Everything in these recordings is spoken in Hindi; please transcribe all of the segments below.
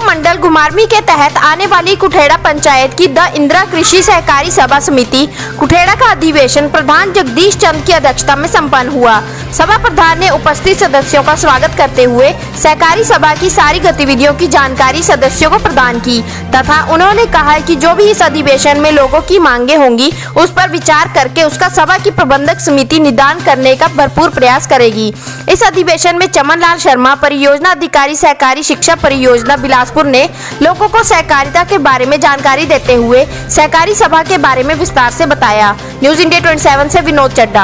मंडल घुमारवी के तहत आने वाली कुठेड़ा पंचायत की द इंदिरा कृषि सहकारी सभा समिति कुठेड़ा का अधिवेशन प्रधान जगदीश चंद की अध्यक्षता में संपन्न हुआ। सभा प्रधान ने उपस्थित सदस्यों का स्वागत करते हुए सहकारी सभा की सारी गतिविधियों की जानकारी सदस्यों को प्रदान की तथा उन्होंने कहा कि जो भी इस अधिवेशन में लोगों की मांगे होंगी उस पर विचार करके उसका सभा की प्रबंधक समिति निदान करने का भरपूर प्रयास करेगी। इस अधिवेशन में चमन लाल शर्मा, परियोजना अधिकारी सहकारी शिक्षा परियोजना बिलासपुर ने लोगों को सहकारिता के बारे में जानकारी देते हुए सहकारी सभा के बारे में विस्तार से बताया। न्यूज इंडिया 27 से विनोद चड्डा।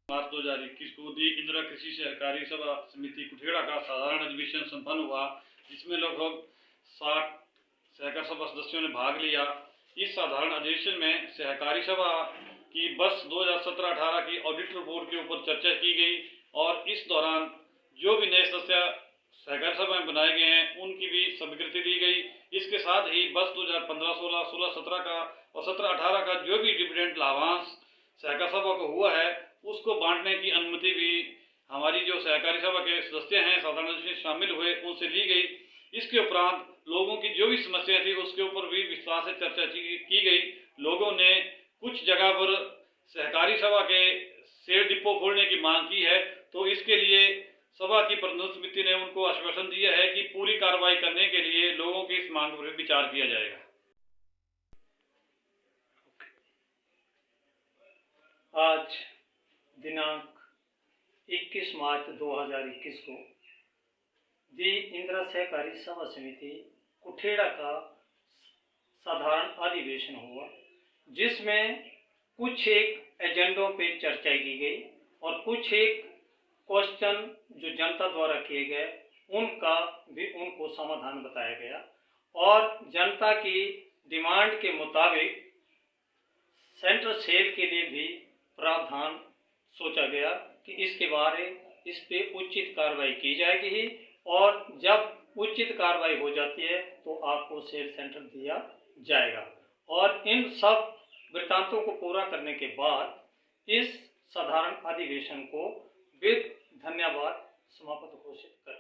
मार्च 2021 को दी इंदिरा कृषि सहकारी सभा समिति कुठेड़ा का साधारण अधिवेशन संपन्न हुआ, जिसमें लगभग 60 सहकारी सभा सदस्यों ने भाग लिया। इस साधारण अधिवेशन में सहकारी सभा की वर्ष 2017-18 की ऑडिट रिपोर्ट के ऊपर चर्चा की गई और इस दौरान जो भी नए सदस्य सहकारी सभा में बनाए गए हैं उनकी भी स्वीकृति दी गई। इसके साथ ही वर्ष 2015-16, 16-17 का और 17-18 का जो भी डिविडेंड लाभांश सहकारी सभा को हुआ है उसको बांटने की अनुमति भी हमारी जो सहकारी सभा के सदस्य हैं साधारण अधिवेशन शामिल हुए उनसे ली गई। इसके उपरांत लोगों की जो भी समस्या थी उसके ऊपर भी विस्तार से चर्चा की गई। लोगों ने कुछ जगह पर सहकारी सभा के सेल डिपो खोलने की मांग की है, तो इसके लिए सभा की प्रबंधक समिति ने उनको आश्वासन दिया है कि पूरी कार्रवाई करने के लिए लोगों की इस मांग पर विचार किया जाएगा। आज दिनांक 21 मार्च 2021 को दी इंदिरा सहकारी सभा समिति कुठेड़ा का साधारण अधिवेशन हुआ, जिसमें कुछ एक एजेंडों पे चर्चा की गई और कुछ एक क्वेश्चन जो जनता द्वारा किए गए उनको समाधान बताया गया और जनता की डिमांड के मुताबिक सेंट्रल सेल के लिए भी प्रावधान सोचा गया कि इस पे उचित कार्रवाई की जाएगी और जब उचित कार्रवाई हो जाती है तो आपको सेल सेंटर दिया जाएगा। और इन सब वृत्तांतों को पूरा करने के बाद इस साधारण अधिवेशन को विद धन्यवाद समाप्त घोषित कर